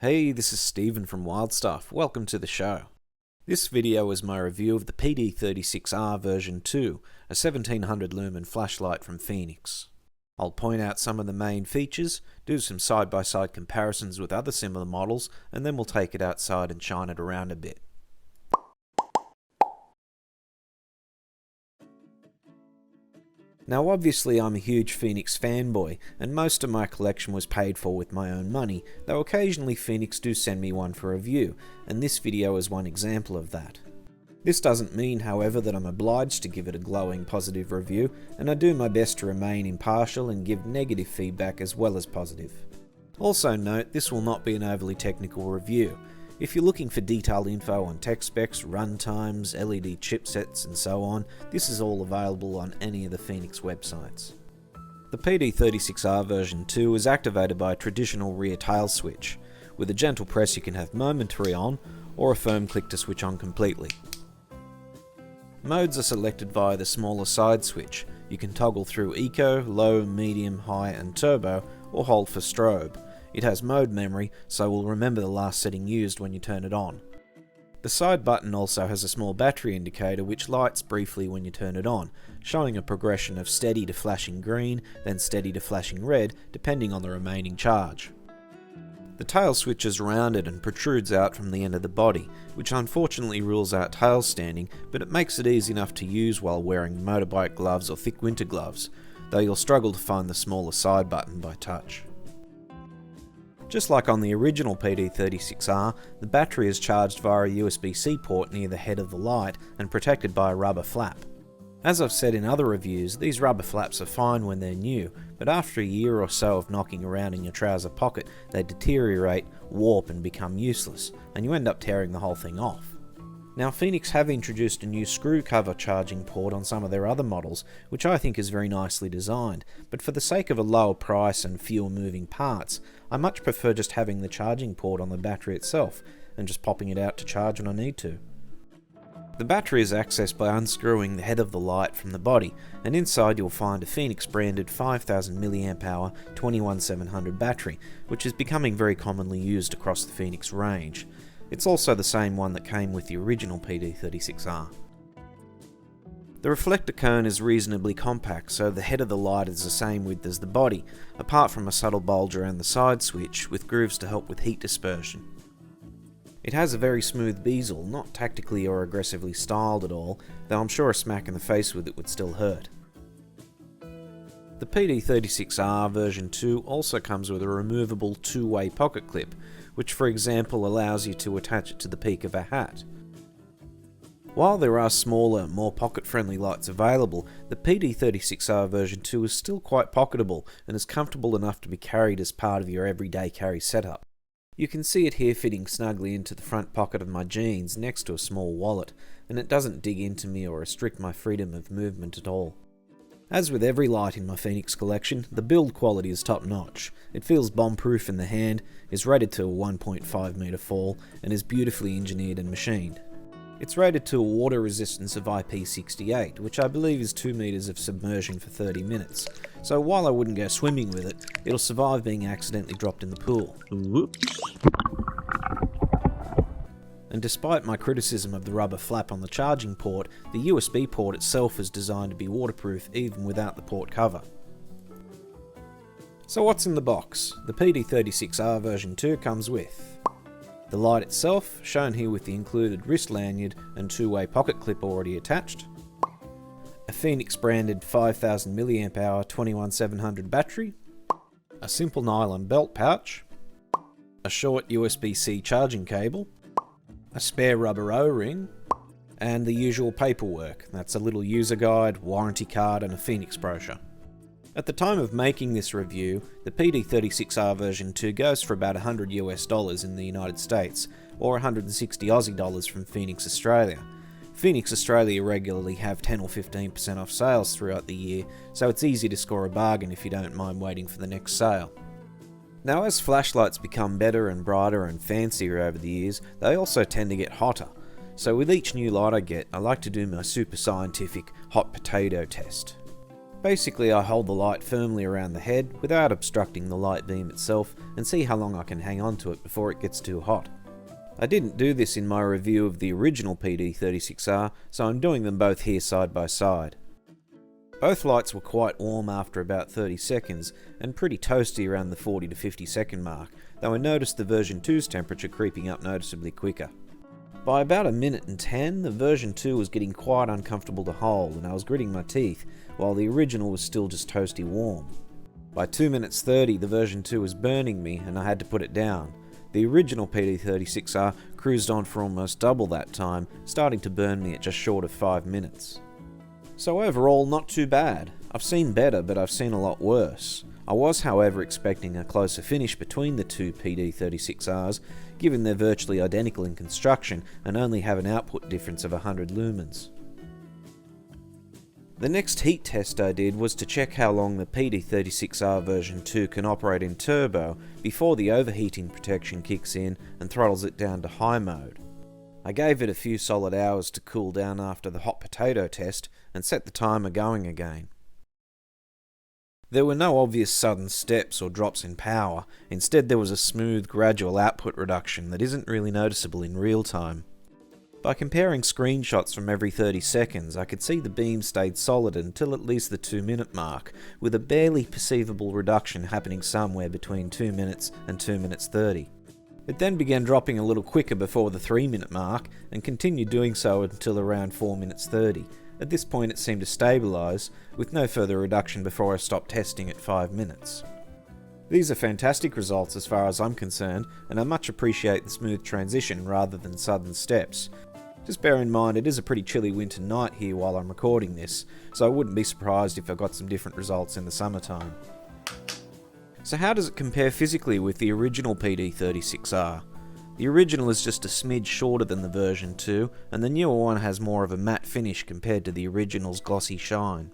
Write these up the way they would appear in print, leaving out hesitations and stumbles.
Hey, this is Steven from Wild Stuff. Welcome to the show. This video is my review of the PD36R version 2, a 1700 lumen flashlight from Fenix. I'll point out some of the main features, do some side-by-side comparisons with other similar models, and then we'll take it outside and shine it around a bit. Now obviously I'm a huge Fenix fanboy, and most of my collection was paid for with my own money, though occasionally Fenix do send me one for review, and this video is one example of that. This doesn't mean, however, that I'm obliged to give it a glowing positive review, and I do my best to remain impartial and give negative feedback as well as positive. Also note, this will not be an overly technical review. If you're looking for detailed info on tech specs, run times, LED chipsets and so on, this is all available on any of the Fenix websites. The PD36R version 2 is activated by a traditional rear tail switch. With a gentle press you can have momentary on, or a firm click to switch on completely. Modes are selected via the smaller side switch. You can toggle through Eco, Low, Medium, High and Turbo, or hold for Strobe. It has mode memory, so we'll remember the last setting used when you turn it on. The side button also has a small battery indicator which lights briefly when you turn it on, showing a progression of steady to flashing green, then steady to flashing red, depending on the remaining charge. The tail switch is rounded and protrudes out from the end of the body, which unfortunately rules out tail standing, but it makes it easy enough to use while wearing motorbike gloves or thick winter gloves, though you'll struggle to find the smaller side button by touch. Just like on the original PD36R, the battery is charged via a USB-C port near the head of the light and protected by a rubber flap. As I've said in other reviews, these rubber flaps are fine when they're new, but after a year or so of knocking around in your trouser pocket, they deteriorate, warp and become useless, and you end up tearing the whole thing off. Now Fenix have introduced a new screw cover charging port on some of their other models, which I think is very nicely designed, but for the sake of a lower price and fewer moving parts, I much prefer just having the charging port on the battery itself, and just popping it out to charge when I need to. The battery is accessed by unscrewing the head of the light from the body, and inside you'll find a Fenix branded 5000 mAh 21700 battery, which is becoming very commonly used across the Fenix range. It's also the same one that came with the original PD36R. The reflector cone is reasonably compact, so the head of the light is the same width as the body, apart from a subtle bulge around the side switch with grooves to help with heat dispersion. It has a very smooth bezel, not tactically or aggressively styled at all, though I'm sure a smack in the face with it would still hurt. The PD36R version 2 also comes with a removable two-way pocket clip, which for example allows you to attach it to the peak of a hat. While there are smaller, more pocket-friendly lights available, the PD36R version 2 is still quite pocketable and is comfortable enough to be carried as part of your everyday carry setup. You can see it here fitting snugly into the front pocket of my jeans next to a small wallet, and it doesn't dig into me or restrict my freedom of movement at all. As with every light in my Fenix collection, the build quality is top notch. It feels bomb-proof in the hand, is rated to a 1.5 meter fall, and is beautifully engineered and machined. It's rated to a water resistance of IP68, which I believe is 2 meters of submersion for 30 minutes. So while I wouldn't go swimming with it, it'll survive being accidentally dropped in the pool. Whoops. And despite my criticism of the rubber flap on the charging port, the USB port itself is designed to be waterproof even without the port cover. So what's in the box? The PD36R version 2 comes with the light itself, shown here with the included wrist lanyard and two-way pocket clip already attached, a Fenix branded 5000 mAh 21700 battery, a simple nylon belt pouch, a short USB-C charging cable, a spare rubber O-ring, and the usual paperwork. That's a little user guide, warranty card and a Fenix brochure. At the time of making this review, the PD36R version 2 goes for about $100 in the United States, or 160 Aussie dollars from Fenix Australia. Fenix Australia regularly have 10 or 15% off sales throughout the year, so it's easy to score a bargain if you don't mind waiting for the next sale. Now as flashlights become better and brighter and fancier over the years, they also tend to get hotter. So with each new light I get, I like to do my super scientific hot potato test. Basically, I hold the light firmly around the head without obstructing the light beam itself and see how long I can hang on to it before it gets too hot. I didn't do this in my review of the original PD36R, so I'm doing them both here side by side. Both lights were quite warm after about 30 seconds, and pretty toasty around the 40 to 50 second mark, though I noticed the version 2's temperature creeping up noticeably quicker. By about 1 minute and 10, the version 2 was getting quite uncomfortable to hold, and I was gritting my teeth, while the original was still just toasty warm. By 2 minutes 30, the version 2 was burning me, and I had to put it down. The original PD36R cruised on for almost double that time, starting to burn me at just short of 5 minutes. So overall, not too bad. I've seen better, but I've seen a lot worse. I was, however, expecting a closer finish between the two PD36Rs, given they're virtually identical in construction and only have an output difference of 100 lumens. The next heat test I did was to check how long the PD36R version 2 can operate in turbo before the overheating protection kicks in and throttles it down to high mode. I gave it a few solid hours to cool down after the hot potato test and set the timer going again. There were no obvious sudden steps or drops in power, instead there was a smooth, gradual output reduction that isn't really noticeable in real time. By comparing screenshots from every 30 seconds, I could see the beam stayed solid until at least the 2 minute mark, with a barely perceivable reduction happening somewhere between 2 minutes and 2 minutes 30. It then began dropping a little quicker before the 3 minute mark, and continued doing so until around 4 minutes 30. At this point it seemed to stabilise, with no further reduction before I stopped testing at 5 minutes. These are fantastic results as far as I'm concerned, and I much appreciate the smooth transition rather than sudden steps. Just bear in mind it is a pretty chilly winter night here while I'm recording this, so I wouldn't be surprised if I got some different results in the summertime. So how does it compare physically with the original PD36R? The original is just a smidge shorter than the version 2, and the newer one has more of a matte finish compared to the original's glossy shine.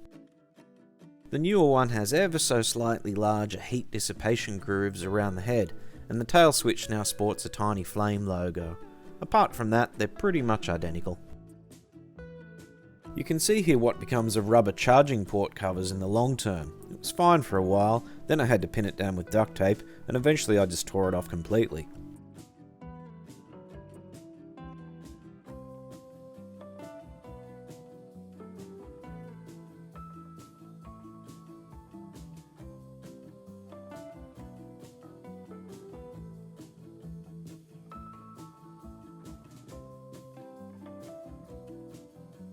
The newer one has ever so slightly larger heat dissipation grooves around the head, and the tail switch now sports a tiny flame logo. Apart from that, they're pretty much identical. You can see here what becomes of rubber charging port covers in the long term. It was fine for a while, then I had to pin it down with duct tape, and eventually I just tore it off completely.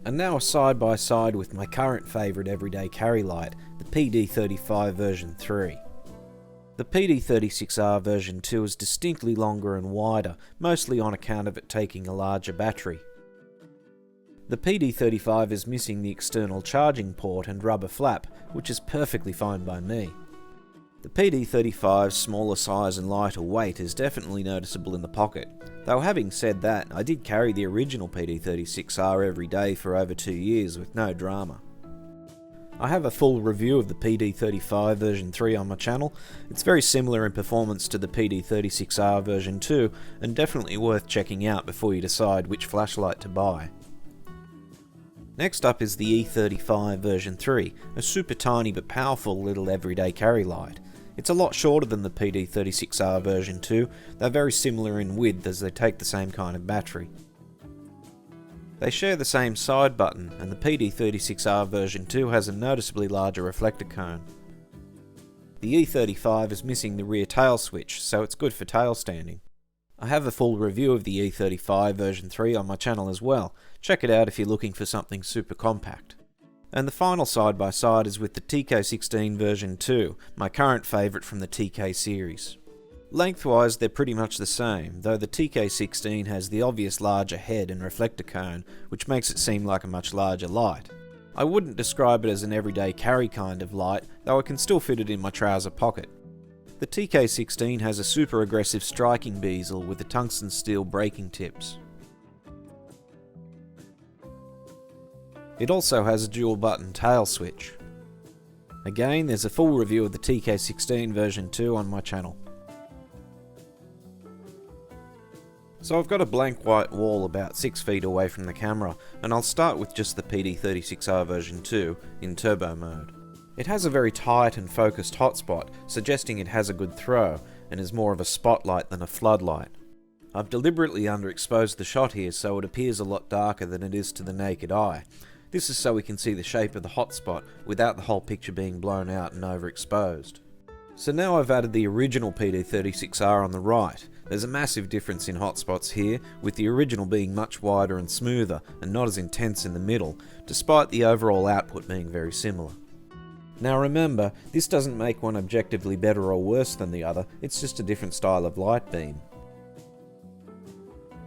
And now a side by side with my current favourite everyday carry light, the PD35 version 3. The PD36R version 2 is distinctly longer and wider, mostly on account of it taking a larger battery. The PD35 is missing the external charging port and rubber flap, which is perfectly fine by me. The PD35's smaller size and lighter weight is definitely noticeable in the pocket, though having said that, I did carry the original PD36R every day for over 2 years with no drama. I have a full review of the PD35 version 3 on my channel. It's very similar in performance to the PD36R version 2, and definitely worth checking out before you decide which flashlight to buy. Next up is the E35 version 3, a super tiny but powerful little everyday carry light. It's a lot shorter than the PD36R version 2, they're very similar in width as they take the same kind of battery. They share the same side button, and the PD36R version 2 has a noticeably larger reflector cone. The E35 is missing the rear tail switch, so it's good for tail standing. I have a full review of the E35 version 3 on my channel as well. Check it out if you're looking for something super compact. And the final side by side is with the TK16 version 2, my current favourite from the TK series. Lengthwise they're pretty much the same, though the TK16 has the obvious larger head and reflector cone, which makes it seem like a much larger light. I wouldn't describe it as an everyday carry kind of light, though I can still fit it in my trouser pocket. The TK16 has a super aggressive striking bezel with the tungsten steel braking tips. It also has a dual button tail switch. Again, there's a full review of the TK16 version 2 on my channel. So I've got a blank white wall about 6 feet away from the camera, and I'll start with just the PD36R version 2 in turbo mode. It has a very tight and focused hotspot, suggesting it has a good throw, and is more of a spotlight than a floodlight. I've deliberately underexposed the shot here so it appears a lot darker than it is to the naked eye. This is so we can see the shape of the hotspot without the whole picture being blown out and overexposed. So now I've added the original PD36R on the right. There's a massive difference in hotspots here, with the original being much wider and smoother and not as intense in the middle, despite the overall output being very similar. Now remember, this doesn't make one objectively better or worse than the other, it's just a different style of light beam.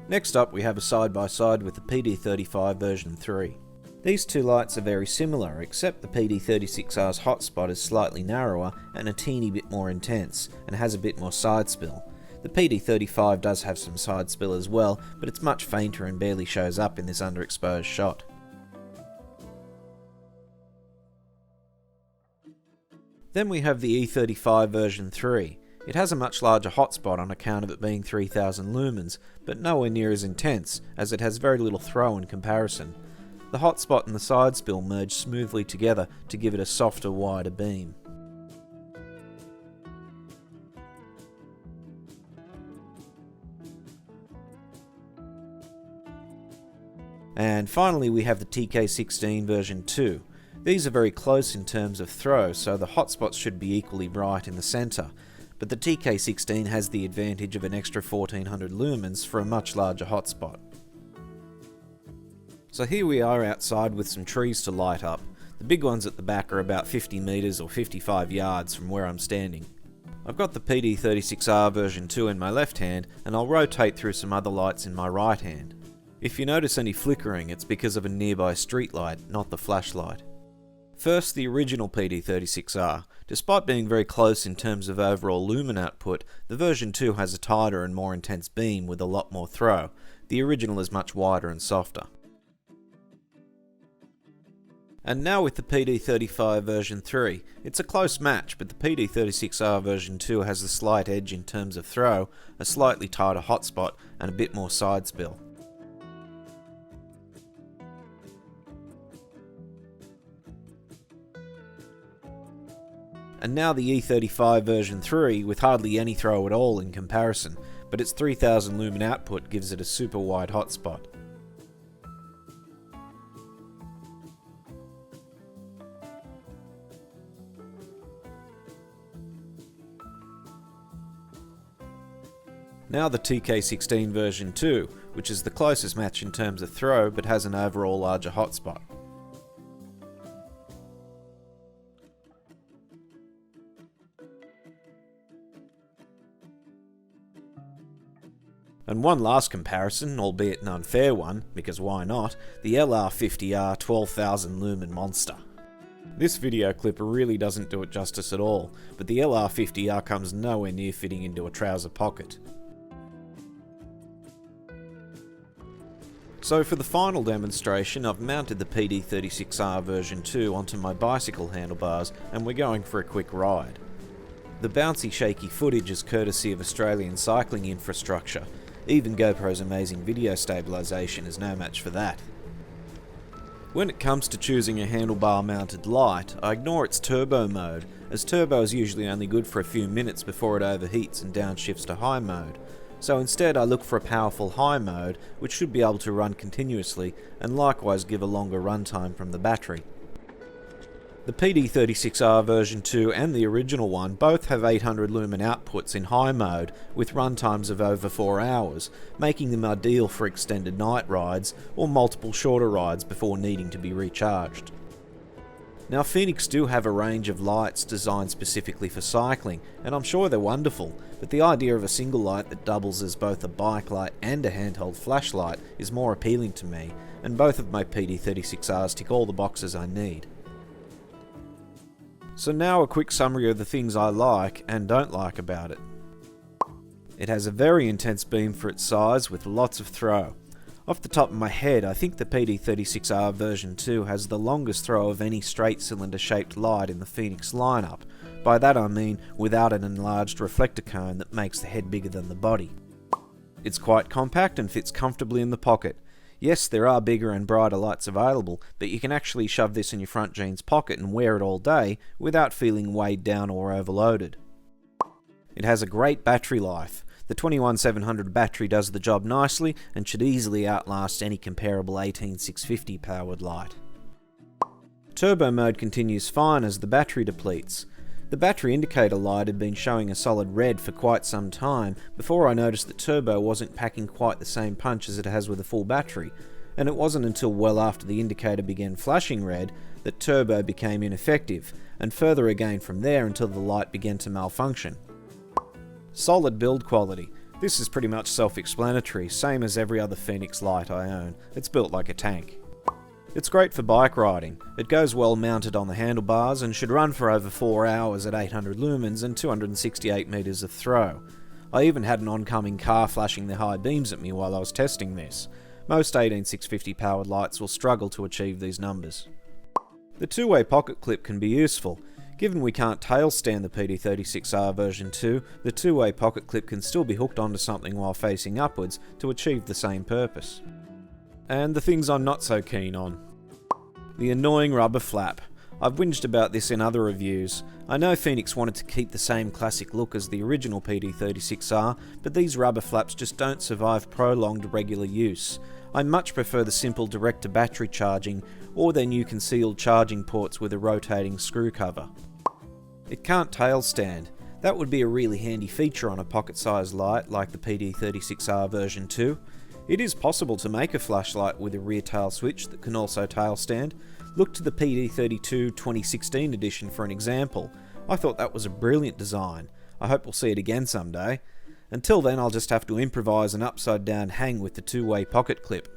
Next up we have a side-by-side with the PD35 version 3. These two lights are very similar, except the PD36R's hotspot is slightly narrower and a teeny bit more intense, and has a bit more side spill. The PD35 does have some side spill as well, but it's much fainter and barely shows up in this underexposed shot. Then we have the E35 version 3. It has a much larger hotspot on account of it being 3000 lumens, but nowhere near as intense, as it has very little throw in comparison. The hotspot and the side spill merge smoothly together to give it a softer, wider beam. And finally we have the TK16 version 2. These are very close in terms of throw, so the hotspots should be equally bright in the centre, but the TK16 has the advantage of an extra 1400 lumens for a much larger hotspot. So here we are outside with some trees to light up. The big ones at the back are about 50 metres or 55 yards from where I'm standing. I've got the PD36R version 2 in my left hand, and I'll rotate through some other lights in my right hand. If you notice any flickering, it's because of a nearby street light, not the flashlight. First, the original PD36R. Despite being very close in terms of overall lumen output, the version 2 has a tighter and more intense beam with a lot more throw. The original is much wider and softer. And now with the PD35 version 3. It's a close match, but the PD36R version 2 has a slight edge in terms of throw, a slightly tighter hotspot, and a bit more side spill. And now the E35 version 3 with hardly any throw at all in comparison, but its 3000 lumen output gives it a super wide hotspot. Now the TK16 version 2, which is the closest match in terms of throw but has an overall larger hotspot. And one last comparison, albeit an unfair one, because why not, the LR50R 12,000 lumen monster. This video clip really doesn't do it justice at all, but the LR50R comes nowhere near fitting into a trouser pocket. So for the final demonstration, I've mounted the PD36R version 2 onto my bicycle handlebars and we're going for a quick ride. The bouncy shaky footage is courtesy of Australian cycling infrastructure. Even GoPro's amazing video stabilisation is no match for that. When it comes to choosing a handlebar mounted light, I ignore its turbo mode, as turbo is usually only good for a few minutes before it overheats and downshifts to high mode. So instead I look for a powerful high mode, which should be able to run continuously and likewise give a longer runtime from the battery. The PD36R version 2 and the original one both have 800 lumen outputs in high mode with runtimes of over 4 hours, making them ideal for extended night rides or multiple shorter rides before needing to be recharged. Now Fenix do have a range of lights designed specifically for cycling, and I'm sure they're wonderful, but the idea of a single light that doubles as both a bike light and a handheld flashlight is more appealing to me, and both of my PD36Rs tick all the boxes I need. So now a quick summary of the things I like and don't like about it. It has a very intense beam for its size with lots of throw. Off the top of my head, I think the PD36R version 2 has the longest throw of any straight cylinder shaped light in the Fenix lineup. By that I mean without an enlarged reflector cone that makes the head bigger than the body. It's quite compact and fits comfortably in the pocket. Yes, there are bigger and brighter lights available, but you can actually shove this in your front jeans pocket and wear it all day without feeling weighed down or overloaded. It has a great battery life. The 21700 battery does the job nicely and should easily outlast any comparable 18650 powered light. Turbo mode continues fine as the battery depletes. The battery indicator light had been showing a solid red for quite some time before I noticed that turbo wasn't packing quite the same punch as it has with a full battery, and it wasn't until well after the indicator began flashing red that turbo became ineffective, and further again from there until the light began to malfunction. Solid build quality. This is pretty much self-explanatory, same as every other Fenix light I own. It's built like a tank. It's great for bike riding. It goes well mounted on the handlebars and should run for over 4 hours at 800 lumens and 268 meters of throw. I even had an oncoming car flashing their high beams at me while I was testing this. Most 18650 powered lights will struggle to achieve these numbers. The two-way pocket clip can be useful. Given we can't tail stand the PD36R version 2, the two-way pocket clip can still be hooked onto something while facing upwards to achieve the same purpose. And the things I'm not so keen on. The annoying rubber flap. I've whinged about this in other reviews. I know Fenix wanted to keep the same classic look as the original PD36R, but these rubber flaps just don't survive prolonged regular use. I much prefer the simple direct-to-battery charging or their new concealed charging ports with a rotating screw cover. It can't tail stand. That would be a really handy feature on a pocket-sized light like the PD36R version 2. It is possible to make a flashlight with a rear tail switch that can also tail stand. Look to the PD32 2016 edition for an example. I thought that was a brilliant design. I hope we'll see it again someday. Until then, I'll just have to improvise an upside down hang with the two-way pocket clip.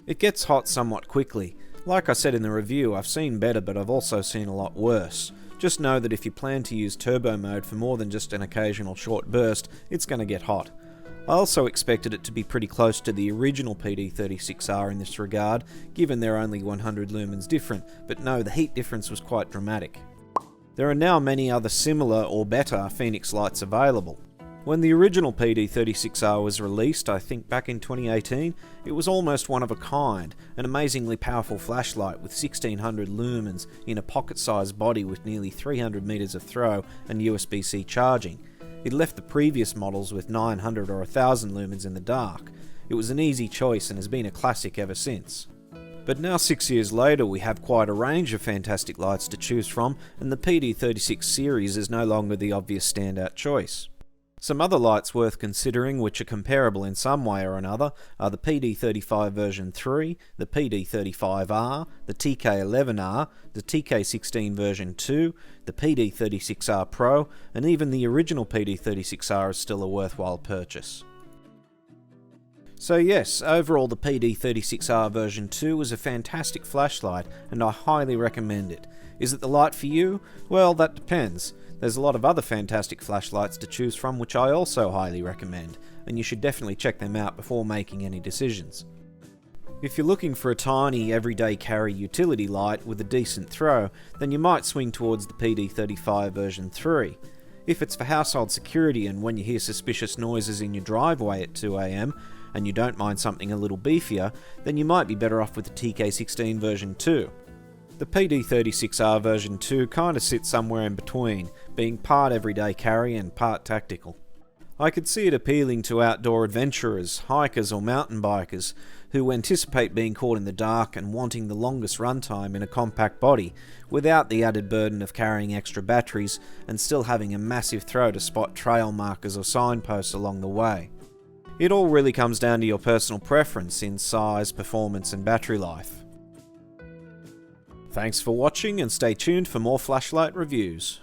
It gets hot somewhat quickly. Like I said in the review, I've seen better, but I've also seen a lot worse. Just know that if you plan to use turbo mode for more than just an occasional short burst, it's going to get hot. I also expected it to be pretty close to the original PD36R in this regard, given they're only 100 lumens different, but no, the heat difference was quite dramatic. There are now many other similar or better Fenix lights available. When the original PD36R was released, I think back in 2018, it was almost one of a kind, an amazingly powerful flashlight with 1600 lumens in a pocket-sized body with nearly 300 meters of throw and USB-C charging. It left the previous models with 900 or 1000 lumens in the dark. It was an easy choice and has been a classic ever since. But now 6 years later we have quite a range of fantastic lights to choose from, and the PD36 series is no longer the obvious standout choice. Some other lights worth considering which are comparable in some way or another are the PD35 version 3, the PD35R, the TK11R, the TK16 version 2, the PD36R Pro, and even the original PD36R is still a worthwhile purchase. So yes, overall the PD36R version 2 is a fantastic flashlight and I highly recommend it. Is it the light for you? Well, that depends. There's a lot of other fantastic flashlights to choose from which I also highly recommend, and you should definitely check them out before making any decisions. If you're looking for a tiny, everyday carry utility light with a decent throw, then you might swing towards the PD35 version 3. If it's for household security and when you hear suspicious noises in your driveway at 2 AM, and you don't mind something a little beefier, then you might be better off with the TK16 version 2. The PD36R version 2 kinda sits somewhere in between, being part everyday carry and part tactical. I could see it appealing to outdoor adventurers, hikers or mountain bikers, who anticipate being caught in the dark and wanting the longest runtime in a compact body, without the added burden of carrying extra batteries and still having a massive throw to spot trail markers or signposts along the way. It all really comes down to your personal preference in size, performance and battery life. Thanks for watching and stay tuned for more flashlight reviews.